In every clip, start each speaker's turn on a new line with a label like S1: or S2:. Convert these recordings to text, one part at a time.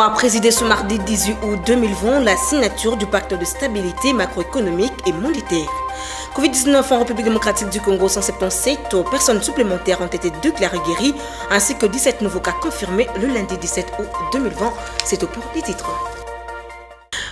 S1: gouvernement a présidé ce mardi 18 août 2020 la signature du pacte de stabilité macroéconomique et monétaire. Covid-19 en République démocratique du Congo, 177 personnes supplémentaires ont été déclarées guéries, ainsi que 17 nouveaux cas confirmés le lundi 17 août 2020. C'est au pour les titres.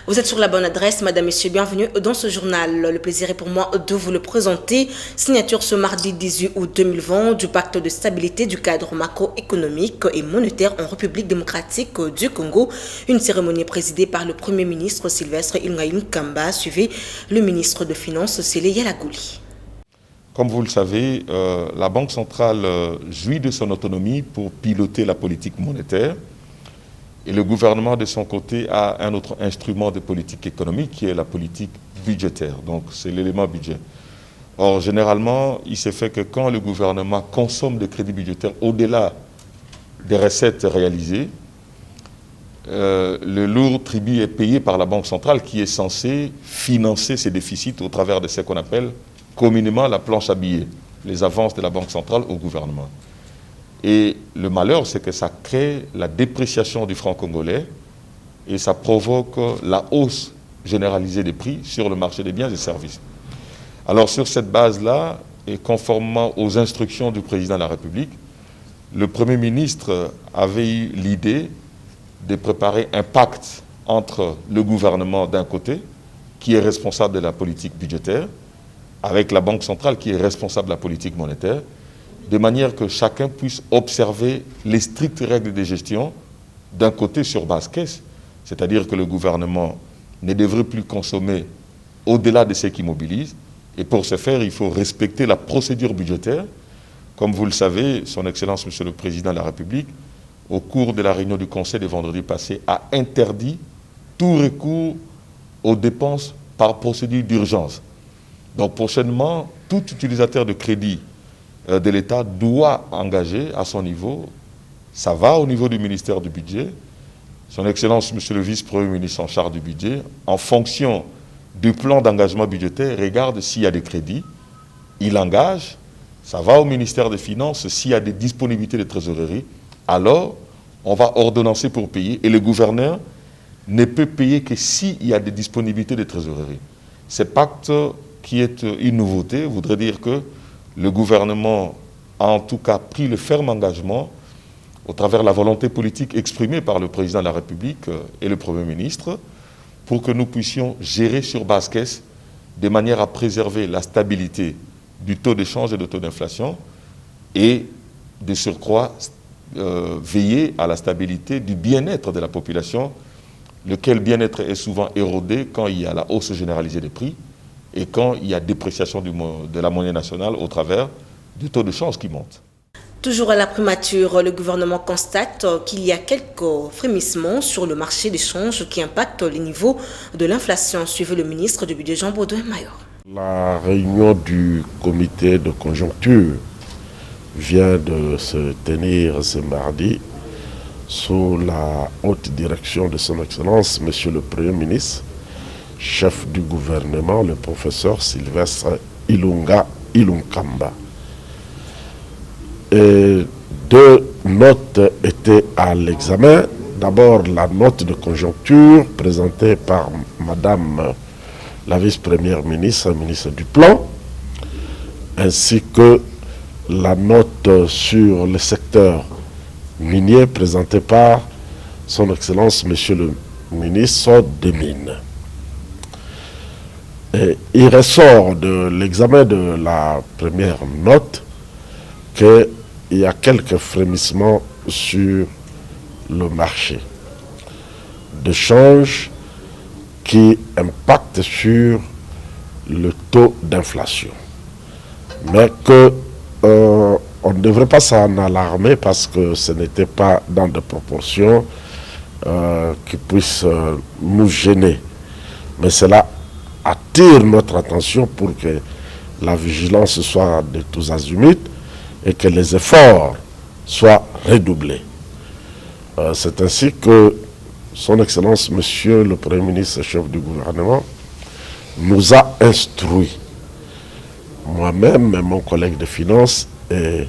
S1: Vous êtes sur la bonne adresse, madame, messieurs, bienvenue dans ce journal. Le plaisir est pour moi de vous le présenter. Signature ce mardi 18 août 2020 du pacte de stabilité du cadre macroéconomique et monétaire en République démocratique du Congo. Une cérémonie présidée par le Premier ministre Sylvestre Ilunga Kamba, suivi le ministre de Finances Sélé Yalagouli.
S2: Comme vous le savez, la Banque centrale jouit de son autonomie pour piloter la politique monétaire. Et le gouvernement, de son côté, a un autre instrument de politique économique qui est la politique budgétaire. Donc, c'est l'élément budget. Or, généralement, il se fait que quand le gouvernement consomme des crédits budgétaires au-delà des recettes réalisées, le lourd tribut est payé par la Banque centrale qui est censée financer ces déficits au travers de ce qu'on appelle communément la planche à billets, les avances de la Banque centrale au gouvernement. Et le malheur, c'est que ça crée la dépréciation du franc congolais et ça provoque la hausse généralisée des prix sur le marché des biens et services. Alors sur cette base-là, et conformément aux instructions du président de la République, le Premier ministre avait eu l'idée de préparer un pacte entre le gouvernement d'un côté, qui est responsable de la politique budgétaire, avec la Banque centrale qui est responsable de la politique monétaire, de manière que chacun puisse observer les strictes règles de gestion d'un côté sur base caisse, c'est-à-dire que le gouvernement ne devrait plus consommer au-delà de ce qui mobilise, et pour ce faire, il faut respecter la procédure budgétaire. Comme vous le savez, Son Excellence, Monsieur le Président de la République, au cours de la réunion du Conseil de vendredi passé, a interdit tout recours aux dépenses par procédure d'urgence. Donc prochainement, tout utilisateur de crédit de l'État doit engager à son niveau, ça va au niveau du ministère du Budget, Son Excellence, Monsieur le Vice-Premier ministre en charge du budget, en fonction du plan d'engagement budgétaire, regarde s'il y a des crédits, il engage, ça va au ministère des Finances, s'il y a des disponibilités de trésorerie, alors on va ordonnancer pour payer et le gouverneur ne peut payer que s'il y a des disponibilités de trésorerie. Ce pacte qui est une nouveauté voudrait dire que le gouvernement a en tout cas pris le ferme engagement, au travers de la volonté politique exprimée par le président de la République et le Premier ministre, pour que nous puissions gérer sur base caisse de manière à préserver la stabilité du taux d'échange et du taux d'inflation et de surcroît veiller à la stabilité du bien-être de la population, lequel bien-être est souvent érodé quand il y a la hausse généralisée des prix et quand il y a dépréciation de la monnaie nationale au travers du taux de change qui monte.
S1: Toujours à la primature, le gouvernement constate qu'il y a quelques frémissements sur le marché des changes qui impactent les niveaux de l'inflation, suivait le ministre du Budget Jean Baudouin Mayor.
S3: La réunion du comité de conjoncture vient de se tenir ce mardi sous la haute direction de son Excellence, Monsieur le Premier ministre, chef du gouvernement, le professeur Sylvestre Ilunga Kamba. Et deux notes étaient à l'examen. D'abord, la note de conjoncture présentée par Madame la vice-première ministre, ministre du Plan, ainsi que la note sur le secteur minier présentée par son Excellence, Monsieur le ministre des Mines. Et il ressort de l'examen de la première note qu'il y a quelques frémissements sur le marché de change qui impactent sur le taux d'inflation. Mais que on ne devrait pas s'en alarmer parce que ce n'était pas dans des proportions qui puissent nous gêner. Mais cela attire notre attention pour que la vigilance soit de tous azimuts et que les efforts soient redoublés. C'est ainsi que Son Excellence, Monsieur le Premier ministre, chef du gouvernement, nous a instruit, moi-même et mon collègue de finances et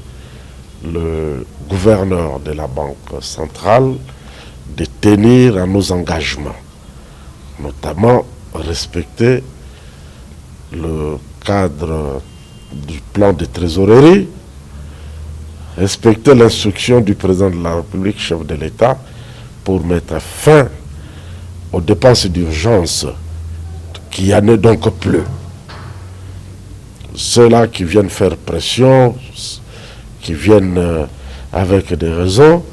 S3: le gouverneur de la Banque centrale, de tenir à nos engagements, notamment respecter le cadre du plan de trésorerie, respecter l'instruction du président de la République, chef de l'État, pour mettre fin aux dépenses d'urgence qui n'y en est donc plus. Ceux-là qui viennent faire pression, qui viennent avec des raisons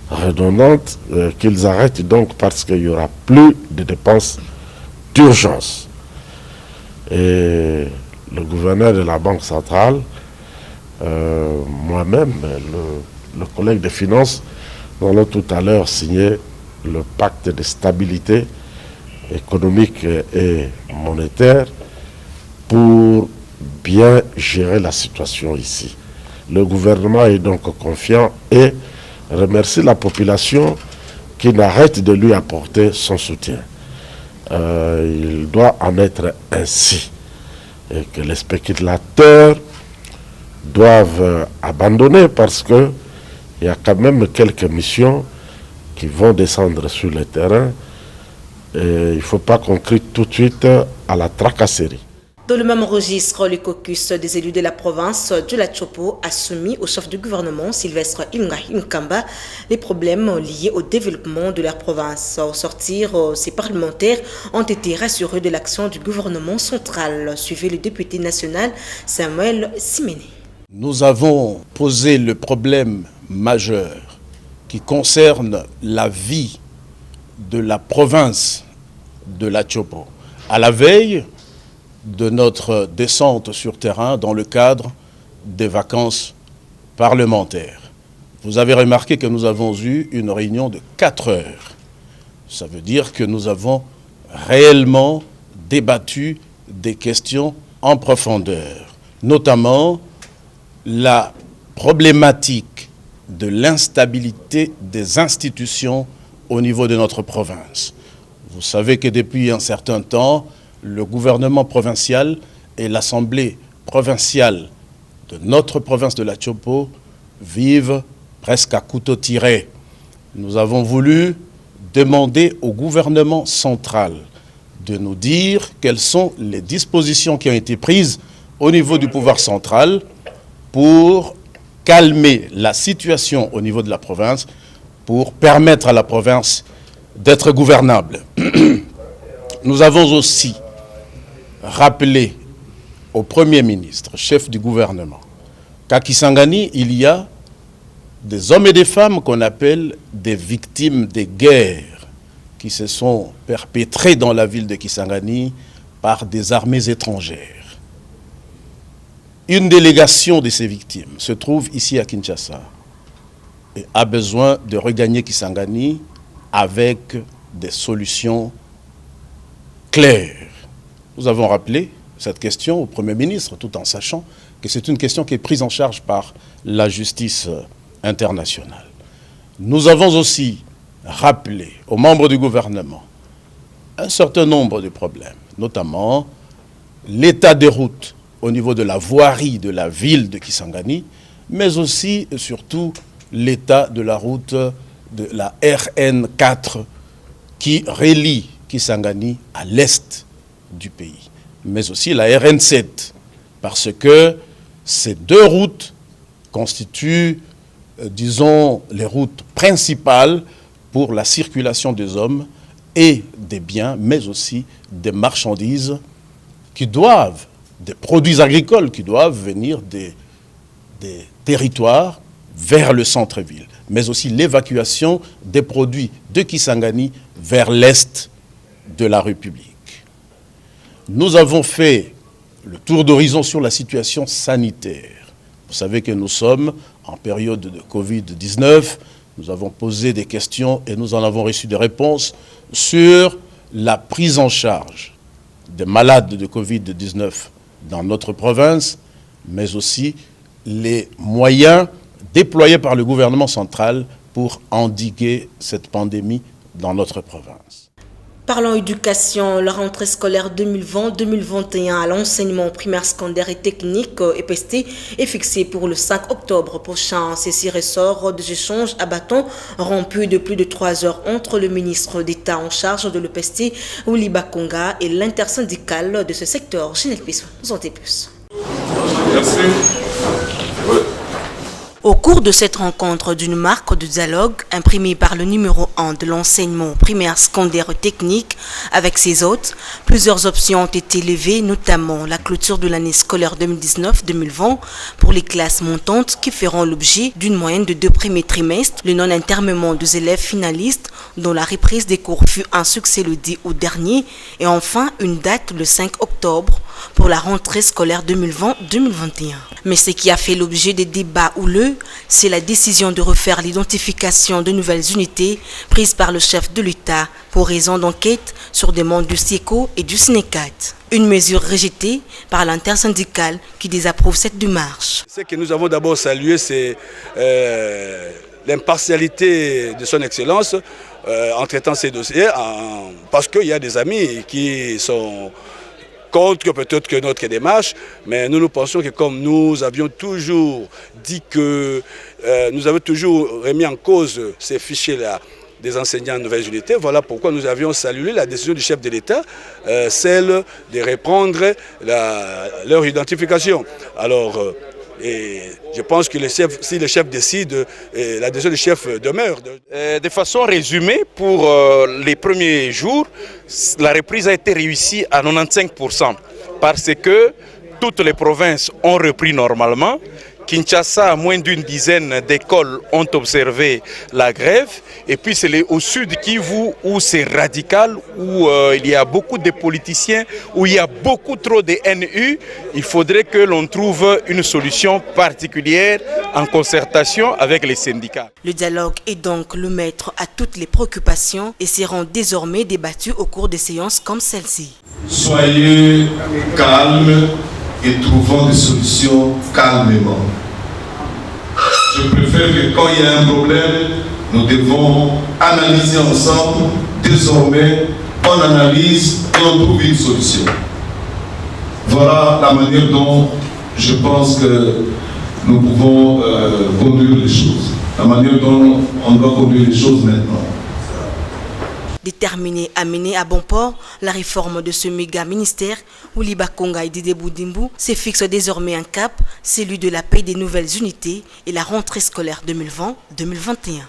S3: redondantes, qu'ils arrêtent donc parce qu'il n'y aura plus de dépenses d'urgence. Et le gouverneur de la Banque centrale, moi-même, le collègue des finances, nous allons tout à l'heure signer le pacte de stabilité économique et monétaire pour bien gérer la situation ici. Le gouvernement est donc confiant et remercie la population qui n'arrête de lui apporter son soutien. Il doit en être ainsi. Et que les spéculateurs doivent abandonner parce qu'il y a quand même quelques missions qui vont descendre sur le terrain. Et il ne faut pas qu'on crie tout de suite à la tracasserie.
S1: Dans le même registre, le caucus des élus de la province de la Chopo a soumis au chef du gouvernement, Sylvestre Ilunga Nkamba, les problèmes liés au développement de leur province. Au sortir, ces parlementaires ont été rassurés de l'action du gouvernement central, suivait le député national Samuel Simene.
S4: Nous avons posé le problème majeur qui concerne la vie de la province de la Chopo. À la veille de notre descente sur terrain dans le cadre des vacances parlementaires. Vous avez remarqué que nous avons eu une réunion de 4 heures. Ça veut dire que nous avons réellement débattu des questions en profondeur, notamment la problématique de l'instabilité des institutions au niveau de notre province. Vous savez que depuis un certain temps, le gouvernement provincial et l'Assemblée provinciale de notre province de la Chopo vivent presque à couteau tiré. Nous avons voulu demander au gouvernement central de nous dire quelles sont les dispositions qui ont été prises au niveau du pouvoir central pour calmer la situation au niveau de la province, pour permettre à la province d'être gouvernable. Nous avons aussi rappelé au Premier ministre, chef du gouvernement, qu'à Kisangani, il y a des hommes et des femmes qu'on appelle des victimes des guerres qui se sont perpétrées dans la ville de Kisangani par des armées étrangères. Une délégation de ces victimes se trouve ici à Kinshasa et a besoin de regagner Kisangani avec des solutions claires. Nous avons rappelé cette question au Premier ministre, tout en sachant que c'est une question qui est prise en charge par la justice internationale. Nous avons aussi rappelé aux membres du gouvernement un certain nombre de problèmes, notamment l'état des routes au niveau de la voirie de la ville de Kisangani, mais aussi et surtout l'état de la route de la RN4 qui relie Kisangani à l'est du pays, mais aussi la RN7, parce que ces deux routes constituent, disons, les routes principales pour la circulation des hommes et des biens, mais aussi des marchandises qui doivent, des produits agricoles qui doivent venir des territoires vers le centre-ville, mais aussi l'évacuation des produits de Kisangani vers l'est de la République. Nous avons fait le tour d'horizon sur la situation sanitaire. Vous savez que nous sommes en période de Covid-19. Nous avons posé des questions et nous en avons reçu des réponses sur la prise en charge des malades de Covid-19 dans notre province, mais aussi les moyens déployés par le gouvernement central pour endiguer cette pandémie dans notre province.
S1: Parlons éducation, la rentrée scolaire 2020-2021 à l'enseignement primaire, secondaire et technique EPST est fixée pour le 5 octobre prochain. Ceci ressort des échanges à bâton rompus de plus de 3 heures entre le ministre d'État en charge de l'EPST, Willy Bakonga, et l'intersyndical de ce secteur, Ginette Pissou. Nous en dit plus.
S2: Merci.
S1: Au cours de cette rencontre d'une marque de dialogue imprimée par le numéro 1 de l'enseignement primaire, secondaire et technique avec ses hôtes, plusieurs options ont été levées, notamment la clôture de l'année scolaire 2019-2020 pour les classes montantes qui feront l'objet d'une moyenne de 2 premiers trimestres, le non-internement des élèves finalistes dont la reprise des cours fut un succès le 10 août dernier et enfin une date le 5 octobre pour la rentrée scolaire 2020-2021. Mais ce qui a fait l'objet des débats houleux, c'est la décision de refaire l'identification de nouvelles unités prises par le chef de l'État pour raison d'enquête sur demande du SIECO et du SNECAT. Une mesure rejetée par l'intersyndicale qui désapprouve cette démarche.
S5: Ce que nous avons d'abord salué, c'est l'impartialité de son Excellence en traitant ces dossiers, parce qu'il y a des amis qui sont contre peut-être que notre démarche, mais nous pensons que comme nous avions toujours dit que nous avons toujours remis en cause ces fichiers-là des enseignants en nouvelles unités, voilà pourquoi nous avions salué la décision du chef de l'État, celle de reprendre leur identification. Alors, et je pense que si le chef décide, la décision du chef demeure.
S6: De façon résumée, pour les premiers jours, la reprise a été réussie à 95% parce que toutes les provinces ont repris normalement. Kinshasa, à moins d'une dizaine d'écoles ont observé la grève. Et puis c'est au sud Kivu où c'est radical, où il y a beaucoup de politiciens, où il y a beaucoup trop de NU. Il faudrait que l'on trouve une solution particulière en concertation avec les syndicats.
S1: Le dialogue est donc le maître à toutes les préoccupations et seront désormais débattus au cours des séances comme celle-ci.
S7: Soyez calmes et trouvons des solutions calmement. Je préfère que quand il y a un problème, nous devons analyser ensemble. Désormais, on analyse et on trouve une solution. Voilà la manière dont je pense que nous pouvons conduire les choses. La manière dont on doit conduire les choses maintenant.
S1: Déterminé à mener à bon port la réforme de ce méga ministère, Willy Bakonga et Didier Boudimbu se fixent désormais un cap, celui de la paix des nouvelles unités et la rentrée scolaire 2020-2021.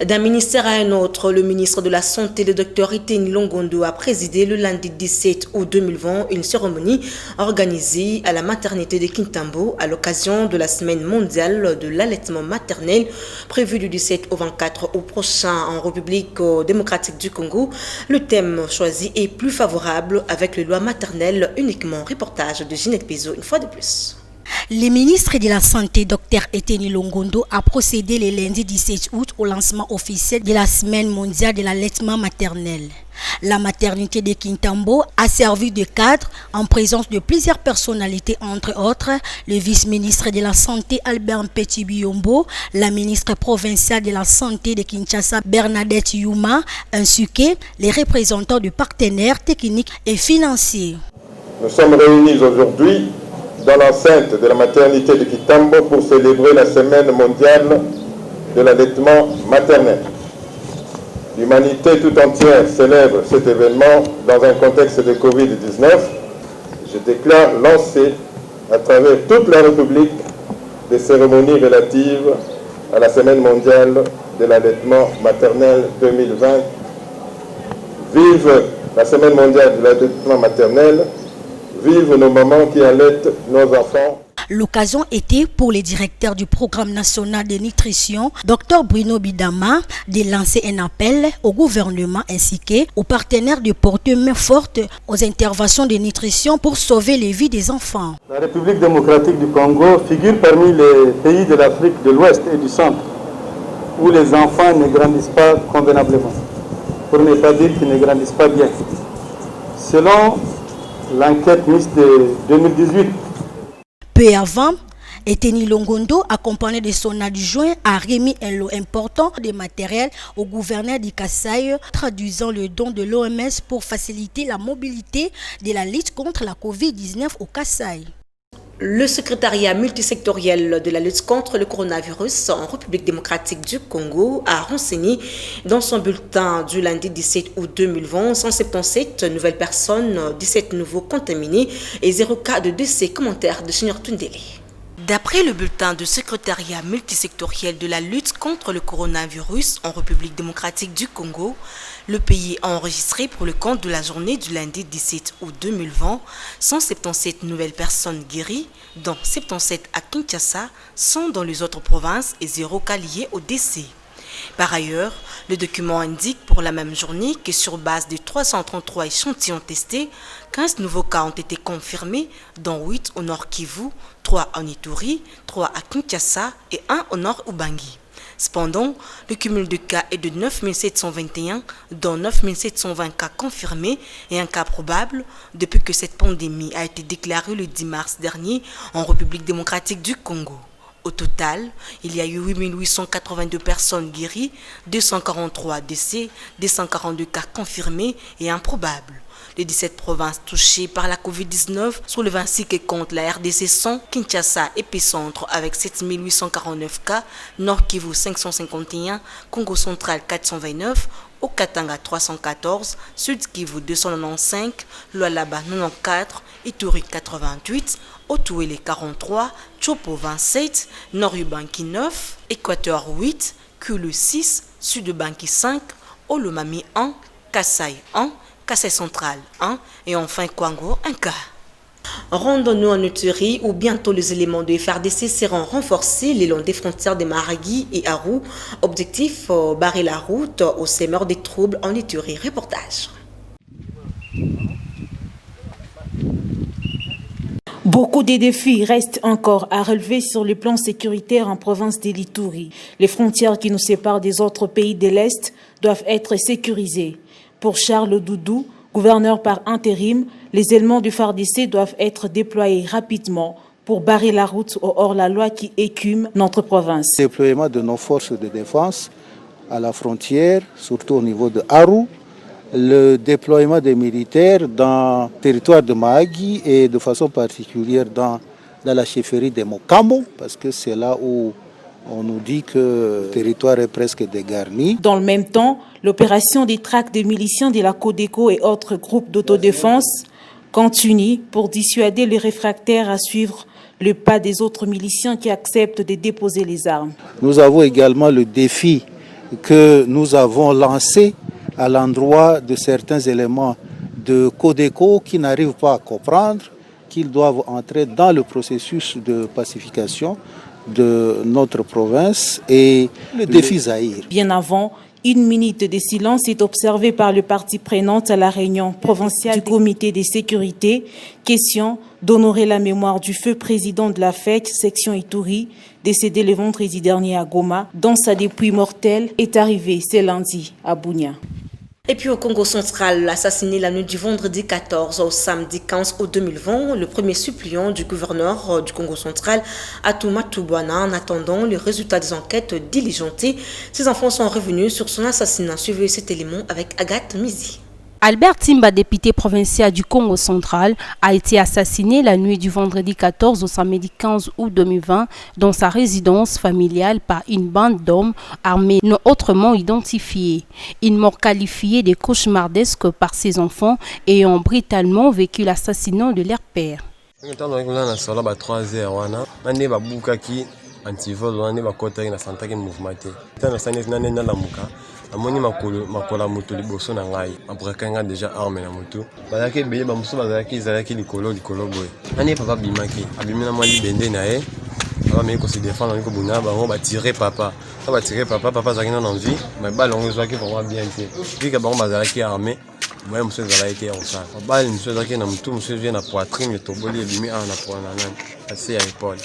S1: D'un ministère à un autre, le ministre de la Santé, le Dr Etienne Longondo, a présidé le lundi 17 août 2020 une cérémonie organisée à la maternité de Kintambo à l'occasion de la semaine mondiale de l'allaitement maternel prévue du 17 au 24 août prochain en République démocratique du Congo. Le thème choisi est plus favorable avec les lois maternelles uniquement. Reportage de Ginette Pissou une fois de plus.
S8: Le ministre de la Santé, Dr Etienne Longondo, a procédé le lundi 17 août au lancement officiel de la Semaine mondiale de l'allaitement maternel. La maternité de Kintambo a servi de cadre en présence de plusieurs personnalités, entre autres le vice-ministre de la Santé Albert Petit-Biombo, la ministre provinciale de la Santé de Kinshasa Bernadette Yuma, ainsi que les représentants de partenaires techniques et financiers.
S9: Nous sommes réunis aujourd'hui dans l'enceinte de la maternité de Kintambo pour célébrer la Semaine mondiale de l'allaitement maternel. L'humanité tout entière célèbre cet événement dans un contexte de Covid-19. Je déclare lancer à travers toute la République des cérémonies relatives à la Semaine mondiale de l'allaitement maternel 2020. Vive la Semaine mondiale de l'allaitement maternel. Vive nos mamans qui allaitent nos enfants.
S8: L'occasion était pour les directeurs du programme national de nutrition, Dr Bruno Bidama, de lancer un appel au gouvernement ainsi qu'aux partenaires de porter main forte aux interventions de nutrition pour sauver les vies des enfants.
S10: La République démocratique du Congo figure parmi les pays de l'Afrique de l'Ouest et du Centre où les enfants ne grandissent pas convenablement, pour ne pas dire qu'ils ne grandissent pas bien. Selon l'enquête Miss de 2018.
S8: Peu avant, Eteni Longondo, accompagné de son adjoint, a remis un lot important de matériel au gouverneur du Kasaï, traduisant le don de l'OMS pour faciliter la mobilité de la lutte contre la COVID-19 au Kasaï.
S1: Le secrétariat multisectoriel de la lutte contre le coronavirus en République démocratique du Congo a renseigné dans son bulletin du lundi 17 août 2020 177 nouvelles personnes, 17 nouveaux contaminés et 0 cas de décès. Commentaire de Seigneur Tundele. D'après le bulletin du secrétariat multisectoriel de la lutte contre le coronavirus en République démocratique du Congo, le pays a enregistré pour le compte de la journée du lundi 17 août 2020 177 nouvelles personnes guéries, dont 77 à Kinshasa, 100 dans les autres provinces et 0 cas liés au décès. Par ailleurs, le document indique pour la même journée que sur base de 333 échantillons testés, 15 nouveaux cas ont été confirmés, dont 8 au nord Kivu, 3 en Ituri, 3 à Kinshasa et 1 au nord Ubangi. Cependant, le cumul de cas est de 9721, dont 9720 cas confirmés et un cas probable depuis que cette pandémie a été déclarée le 10 mars dernier en République démocratique du Congo. Au total, il y a eu 8882 personnes guéries, 243 décès, 242 cas confirmés et improbables. Les 17 provinces touchées par la COVID-19 sont le 26 que compte la RDC 100, Kinshasa et Pécentre avec 7849 cas, Nord Kivu 551, Congo central 429, au Katanga 314, Sud Kivu 295, Lualaba 94, Ituri 88, Otuele 43, Chopo 27, Nord-Ubangi 9, Équateur 8, Kulu 6, Sud-Ubangi 5, Olomami 1, Kasaï 1, Kasaï central 1 et enfin Kwango 1 cas. Rendons-nous en Ituri où bientôt les éléments de FRDC seront renforcés le long des frontières de Maragui et Aru. Objectif, barrer la route aux semeurs des troubles en Ituri. Reportage.
S11: Beaucoup de défis restent encore à relever sur le plan sécuritaire en province de l'Ituri. Les frontières qui nous séparent des autres pays de l'Est doivent être sécurisées. Pour Charles Doudou, gouverneur par intérim, les éléments du FARDC doivent être déployés rapidement pour barrer la route au hors-la-loi qui écume notre province.
S12: Le déploiement de nos forces de défense à la frontière, surtout au niveau de Aru, le déploiement des militaires dans le territoire de Mahagi et de façon particulière dans la chefferie de Mokamo, parce que c'est là où on nous dit que le territoire est presque dégarni.
S11: Dans le même temps, l'opération des traques des miliciens de la Codeco et autres groupes d'autodéfense continue pour dissuader les réfractaires à suivre le pas des autres miliciens qui acceptent de déposer les armes.
S12: Nous avons également le défi que nous avons lancé à l'endroit de certains éléments de Codeco qui n'arrivent pas à comprendre qu'ils doivent entrer dans le processus de pacification de notre province et le défi Zaïre.
S11: Bien avant, une minute de silence est observée par le parti prenante à la réunion provinciale du comité de sécurité. Question d'honorer la mémoire du feu président de la FEC, section Ituri, décédé le vendredi dernier à Goma, dont sa dépouille mortelle est arrivée ce lundi à Bunia.
S1: Et puis au Congo central, assassiné la nuit du vendredi 14 au samedi 15 août 2020, le premier suppléant du gouverneur du Congo central, Atouma Toubouana, en attendant le résultat des enquêtes diligentées. Ses enfants sont revenus sur son assassinat. Suivez cet élément avec Agathe Mizi.
S13: Albert Timba, député provincial du Congo central, a été assassiné la nuit du vendredi 14 au samedi 15 août 2020 dans sa résidence familiale par une bande d'hommes armés non autrement identifiés. Une mort qualifiée de cauchemardesque par ses enfants ayant brutalement vécu l'assassinat de leur père.
S14: amoni makola moto liboso na ngai abrakanga déjà arme na moto bazaki beye bamusu bazaki zalaki likolo boye nani papa bimaki abimina mwa libende na ye papa me ko se défendre ko buna bango ba tirer papa zaki na envie mais ba longo zaki vraiment bien té puis que bango bazaki armé moi musu zalaki en ça ba musu zaki na mutu musu vient na poitrine to boli bimi na poana nani assez à l'épaule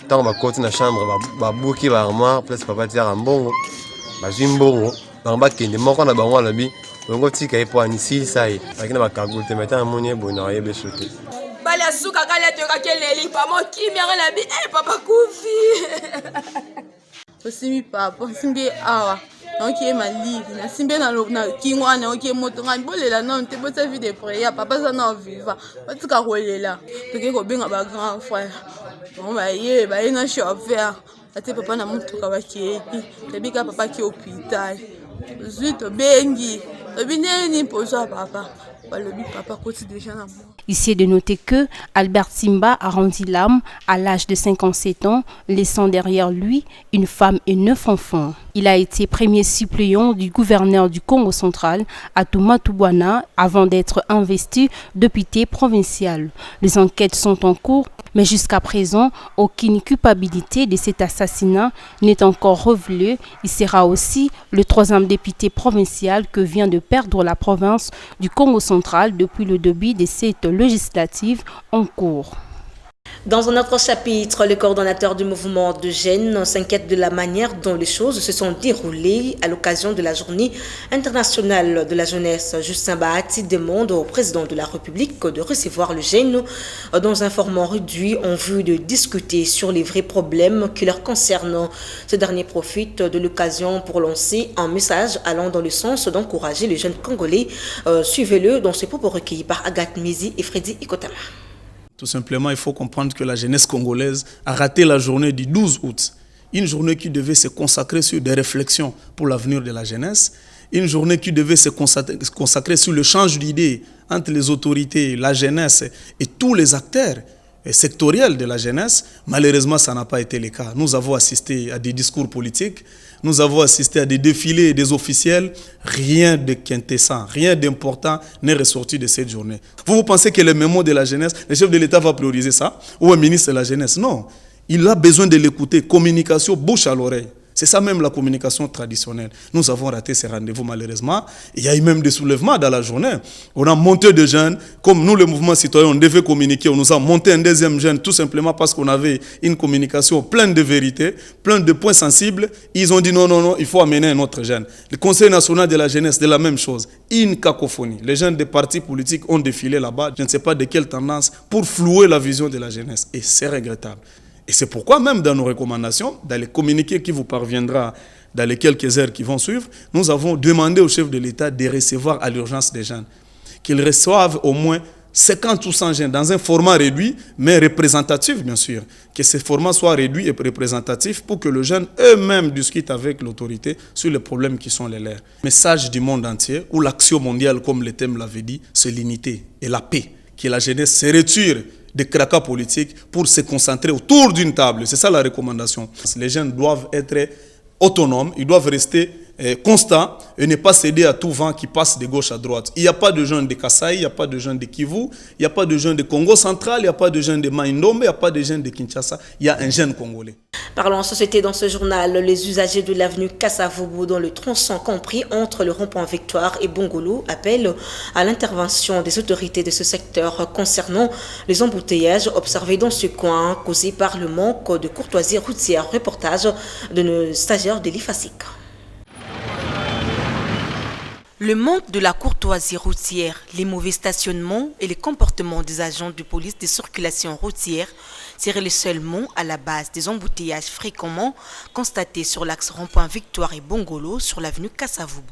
S14: tant ba côté na chambre ba buki ba armoire place papa tira mbongo bazimbongo bamba kende moko na bango alabi bongo tika epo anisili sai lakini bakagote meta amoni bona yebe sote
S15: bale la suka kala te kakeleli papa kimia la bi papa kufi. Osimi papa simbi awa. Donc il m'a dit na simbi na kingwa na OK moto ngani bolela non te bosa vie de frère papa ça na viva. Otuka kolela. Toke ko benga ba grand frère. On va y ba ina chauffeur. Ate papa na mutuka ba kieki. Tebika papa ki hôpital. Zut bengi. Obineni posa papa.
S13: Ici est de noter que Albert Simba a rendu l'âme à l'âge de 57 ans, laissant derrière lui une femme et 9 enfants. Il a été premier suppléant du gouverneur du Congo central, Atuma Tubwana, avant d'être investi député provincial. Les enquêtes sont en cours, mais jusqu'à présent, aucune culpabilité de cet assassinat n'est encore révélée. Il sera aussi le 3e député provincial que vient de perdre la province du Congo central depuis le début de cette législative en cours.
S1: Dans un autre chapitre, le coordonnateur du mouvement de jeunes s'inquiète de la manière dont les choses se sont déroulées à l'occasion de la journée internationale de la jeunesse. Justin Bahati demande au président de la République de recevoir le jeune dans un format réduit en vue de discuter sur les vrais problèmes qui leur concernent. Ce dernier profite de l'occasion pour lancer un message allant dans le sens d'encourager les jeunes Congolais. Suivez-le dans ce propos recueillis par Agathe Mizi et Freddy Ikotama.
S4: Tout simplement, il faut comprendre que la jeunesse congolaise a raté la journée du 12 août. Une journée qui devait se consacrer sur des réflexions pour l'avenir de la jeunesse. Une journée qui devait se consacrer sur le change d'idées entre les autorités, la jeunesse et tous les acteurs sectoriels de la jeunesse. Malheureusement, ça n'a pas été le cas. Nous avons assisté à des discours politiques, nous avons assisté à des défilés des officiels. Rien de quintessent, rien d'important n'est ressorti de cette journée. Vous pensez que le mémo de la jeunesse, le chef de l'État va prioriser ça? Ou un ministre de la jeunesse? Non. Il a besoin de l'écouter. Communication bouche à l'oreille. C'est ça même la communication traditionnelle. Nous avons raté ces rendez-vous malheureusement. Il y a eu même des soulèvements dans la journée. On a monté des jeunes, comme nous le mouvement citoyen, on devait communiquer. On nous a monté un deuxième jeune tout simplement parce qu'on avait une communication pleine de vérité, pleine de points sensibles. Ils ont dit non, il faut amener un autre jeune. Le Conseil national de la jeunesse, de la même chose. Une cacophonie. Les jeunes des partis politiques ont défilé là-bas, je ne sais pas de quelle tendance, pour flouer la vision de la jeunesse. Et c'est regrettable. Et c'est pourquoi même dans nos recommandations, dans les communiqués qui vous parviendra dans les quelques heures qui vont suivre, nous avons demandé au chef de l'État de recevoir à l'urgence des jeunes. Qu'ils reçoivent au moins 50 ou 100 jeunes dans un format réduit, mais représentatif bien sûr. Que ce format soit réduit et représentatif pour que les jeunes eux-mêmes discutent avec l'autorité sur les problèmes qui sont les leurs. Message du monde entier, où l'action mondiale, comme le thème l'avait dit, c'est l'unité et la paix. Que la jeunesse se retire des cracas politiques pour se concentrer autour d'une table. C'est ça la recommandation. Les jeunes doivent être autonomes, ils doivent rester constants et ne pas céder à tout vent qui passe de gauche à droite. Il n'y a pas de jeunes de Kasaï, il n'y a pas de jeunes de Kivu, il n'y a pas de jeunes de Congo central, il n'y a pas de jeunes de Maïndombe, il n'y a pas de jeunes de Kinshasa, il y a un jeune Congolais.
S1: Parlons en société dans ce journal. Les usagers de l'avenue Kassavubu dans le tronçon compris entre le rond-point Victoire et Bongolo appellent à l'intervention des autorités de ce secteur concernant les embouteillages observés dans ce coin causés par le manque de courtoisie routière. Reportage de nos stagiaires de l'IFASIC. Le manque de la courtoisie routière, les mauvais stationnements et les comportements des agents de police de circulation routière seraient les seuls mots à la base des embouteillages fréquemment constatés sur l'axe rond-point Victoire et Bongolo sur l'avenue Kassavubu.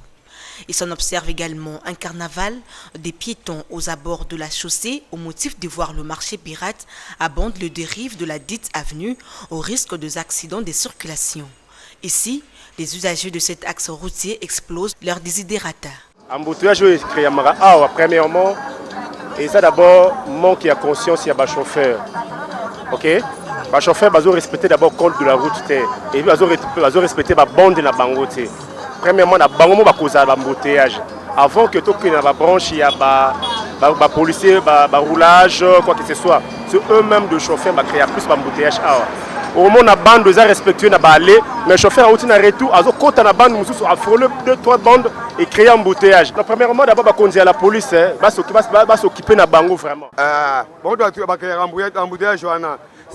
S1: Il s'en observe également un carnaval des piétons aux abords de la chaussée au motif de voir le marché pirate abonde le dérive de la dite avenue au risque des accidents de circulation. Ici, les usagers de cet axe routier explosent leur désidérata.
S16: Embouteillage est créé premièrement, et ça d'abord manque de conscience il y a chauffeur. OK? Les chauffeurs doivent respecter d'abord le code de la route et ils doivent respecter la bande de la bangote. Premièrement, la bangote va causer l'embouteillage. Avant que tout le monde branche, il y a des policiers, des roulages, quoi que ce soit. C'est eux-mêmes de chauffeurs qui créent plus d'embouteillage. Au moment où la bande doit respecter la balai, mais le chauffeur a un retour, quand la bande a frôlé 2-3 bandes et créé un embouteillage. Premièrement, d'abord, on va conduire la police, va s'occuper de la bango vraiment.
S17: Bon, on doit créer un embouteillage.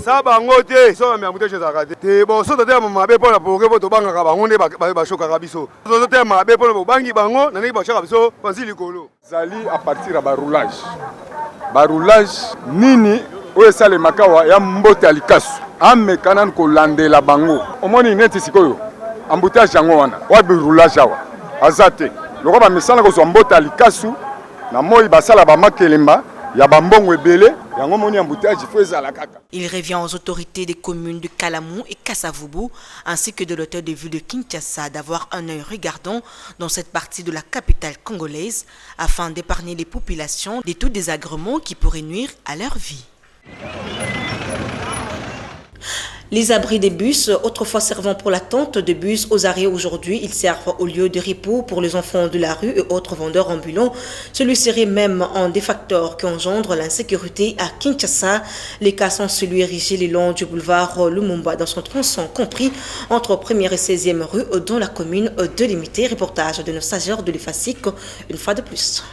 S17: Ça va monter, ça va monter chez Zakate. C'est bon, ça doit être ma belle pour la pour que votre banque a on est pas choqué à Bisso. Ça doit être ma belle pour le banque bango, n'a pas choqué à Bisso, vas-y le colo.
S18: Zali à partir à roulage.
S17: baroulage nini oyo esalemaka wa ya mbote ya likasu ameka nanu kolandela bango omoni neti sikoyo embouteillage yango wana oya baroulage awa aza te loko bamisala kozwa mbote ya likasu na moi basala bamakelemba ya bambongo ebele yango moni embouteillage ifo ezala kaka.
S1: Il revient aux autorités des communes de Kalamou et Kassavubu ainsi que de l'hôtel de ville de Kinshasa d'avoir un œil regardant dans cette partie de la capitale congolaise afin d'épargner les populations de tout désagrément qui pourrait nuire à leur vie. Les abris des bus, autrefois servant pour l'attente de bus aux arrêts, aujourd'hui, ils servent au lieu de repos pour les enfants de la rue et autres vendeurs ambulants. Celui serait même un des facteurs qui engendre l'insécurité à Kinshasa. Les cas sont celui érigé le long du boulevard Lumumba dans son tronçon compris entre 1er et 16e rue dans la commune de Limité. Reportage de nos stagiaires de l'EFASIC, une fois de plus.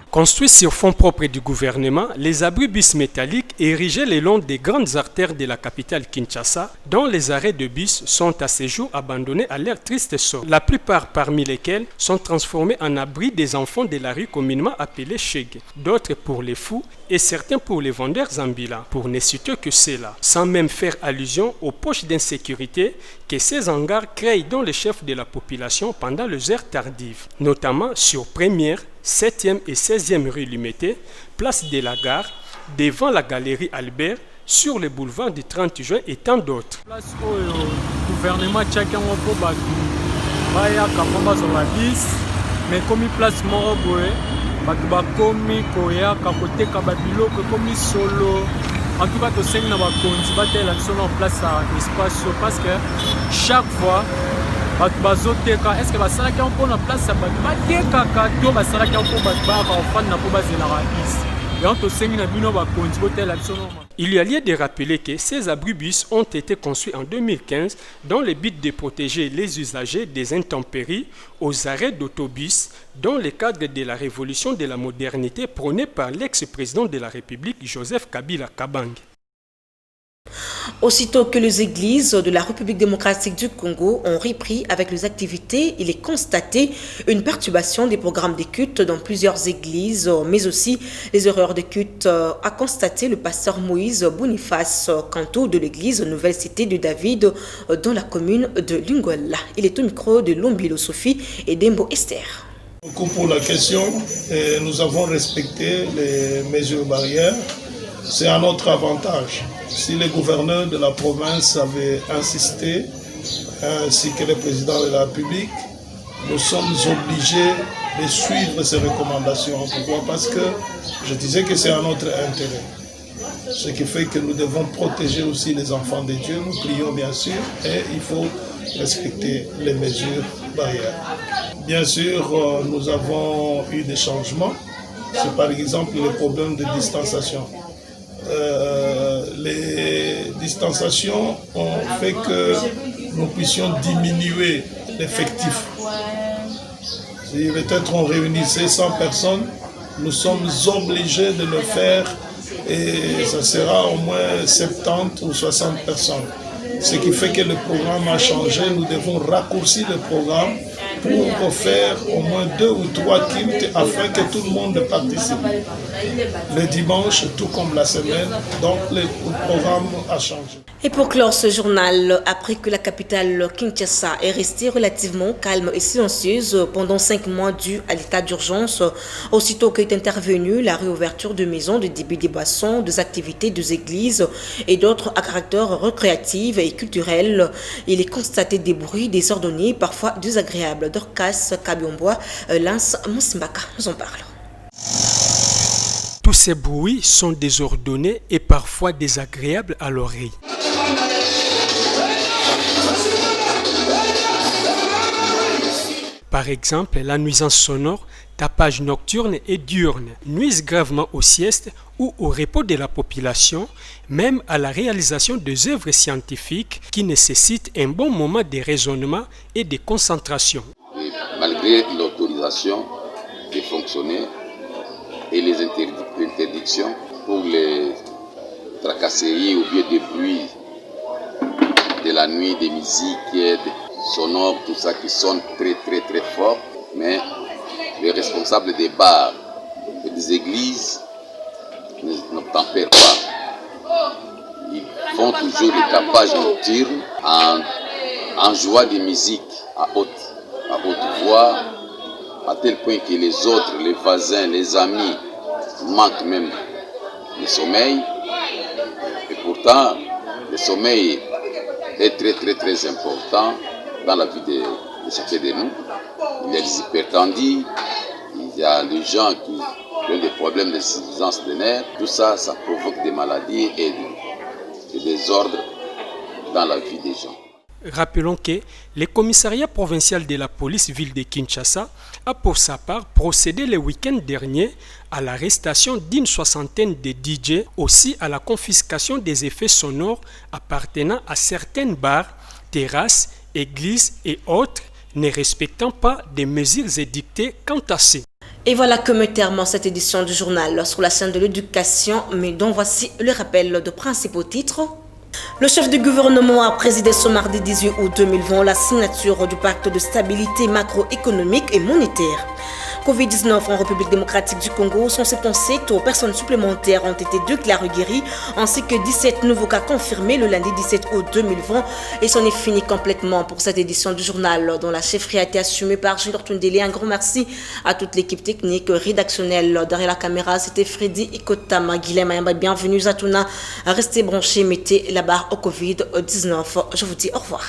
S18: Construits sur fonds propres du gouvernement, les abris bus métalliques érigés le long des grandes artères de la capitale Kinshasa, dont les arrêts de bus sont à ce jour abandonnés à leur triste sort. La plupart parmi lesquels sont transformés en abris des enfants de la rue communément appelés Chege, d'autres pour les fous et certains pour les vendeurs ambulants, pour ne citer que cela, sans même faire allusion aux poches d'insécurité que ces hangars créent dans les chefs de la population pendant les heures tardives, notamment sur 1er, 7e et 16e rue Limité, place de la gare, devant la galerie Albert, sur le boulevard du 30 juin et tant d'autres.
S19: Place où le gouvernement chacun va mais comme place Moroboé, bakomi koya kakote kababilo komi solo. En tout cas, tu sais que nous avons en place à l'espace parce que chaque fois, est-ce que ça a en place
S18: il y a lieu de rappeler que ces abris bus ont été construits en 2015 dans le but de protéger les usagers des intempéries aux arrêts d'autobus dans le cadre de la révolution de la modernité prônée par l'ex-président de la République Joseph Kabila Kabange.
S1: Aussitôt que les églises de la République démocratique du Congo ont repris avec les activités, il est constaté une perturbation des programmes de culte dans plusieurs églises, mais aussi les erreurs de culte, a constaté le pasteur Moïse Boniface Kanto de l'église Nouvelle Cité de David dans la commune de Lingola. Il est au micro de Lombilo Sophie et d'Embo Esther.
S20: Pour la question, nous avons respecté les mesures barrières. C'est à notre avantage. Si les gouverneurs de la province avaient insisté, ainsi que le président de la République, nous sommes obligés de suivre ces recommandations. Pourquoi? Parce que je disais que c'est à notre intérêt. Ce qui fait que nous devons protéger aussi les enfants de Dieu. Nous prions bien sûr et il faut respecter les mesures barrières. Bien sûr, nous avons eu des changements. C'est par exemple le problème de distanciation. Les distanciations ont fait que nous puissions diminuer l'effectif. Si peut-être on réunissait 100 personnes, nous sommes obligés de le faire et ça sera au moins 70 ou 60 personnes. Ce qui fait que le programme a changé, nous devons raccourcir le programme pour faire au moins 2 ou 3 cultes afin que tout le monde participe. Le dimanche, tout comme la semaine, donc le programme a changé.
S1: Et pour clore ce journal, après que la capitale Kinshasa est restée relativement calme et silencieuse pendant 5 mois dû à l'état d'urgence, aussitôt qu'est intervenue la réouverture de maisons de débit des boissons, des activités des églises et d'autres à caractère récréatif et culturel, il est constaté des bruits désordonnés, parfois désagréables. Dorcas Kabiombois, Lance Moussimbaka nous en parle.
S18: Tous ces bruits sont désordonnés et parfois désagréables à l'oreille. Par exemple, la nuisance sonore, tapage nocturne et diurne nuisent gravement aux siestes ou au repos de la population, même à la réalisation des œuvres scientifiques qui nécessitent un bon moment de raisonnement et de concentration.
S21: Malgré l'autorisation de fonctionner et les interdictions pour les tracasseries ou bien des bruits de la nuit, des musiques sonores, tout ça qui sonne très fort, mais les responsables des bars, les églises n'obtempèrent pas. Ils font toujours les tapages nocturnes en jouant des musiques à haute voix, à tel point que les autres, les voisins, les amis manquent même le sommeil. Et pourtant, le sommeil est très important dans la vie de chacun de nous. Il y a des hypertendus, il y a des gens qui ont des problèmes de suffisance de nerfs. Tout ça, ça provoque des maladies et des désordres dans la vie des gens.
S18: Rappelons que le commissariat provincial de la police ville de Kinshasa a pour sa part procédé le week-end dernier à l'arrestation d'une soixantaine de DJ, aussi à la confiscation des effets sonores appartenant à certaines bars, terrasses, églises et autres ne respectant pas des mesures édictées quant à ces.
S1: Et voilà que me termine cette édition du journal sur la scène de l'éducation, mais dont voici le rappel de principaux titres. Le chef du gouvernement a présidé ce mardi 18 août 2020 la signature du pacte de stabilité macroéconomique et monétaire. Covid-19 en République démocratique du Congo, 177 personnes supplémentaires ont été déclarées guéries, ainsi que 17 nouveaux cas confirmés le lundi 17 août 2020. Et c'en est fini complètement pour cette édition du journal, dont la chefferie a été assumée par Gilles Tundélé. Un grand merci à toute l'équipe technique, rédactionnelle. Derrière la caméra, c'était Freddy Ikotama, Guilhem Ayamba. Bienvenue à Touna. Restez branchés, mettez la barre au Covid-19. Je vous dis au revoir.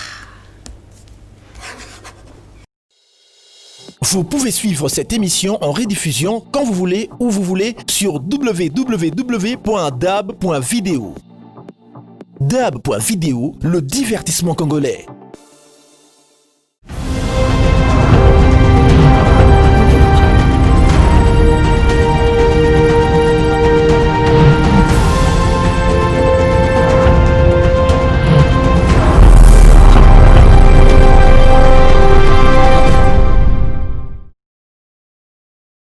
S3: Vous pouvez suivre cette émission en rediffusion quand vous voulez, où vous voulez, sur www.dab.video. Dab.video, le divertissement congolais.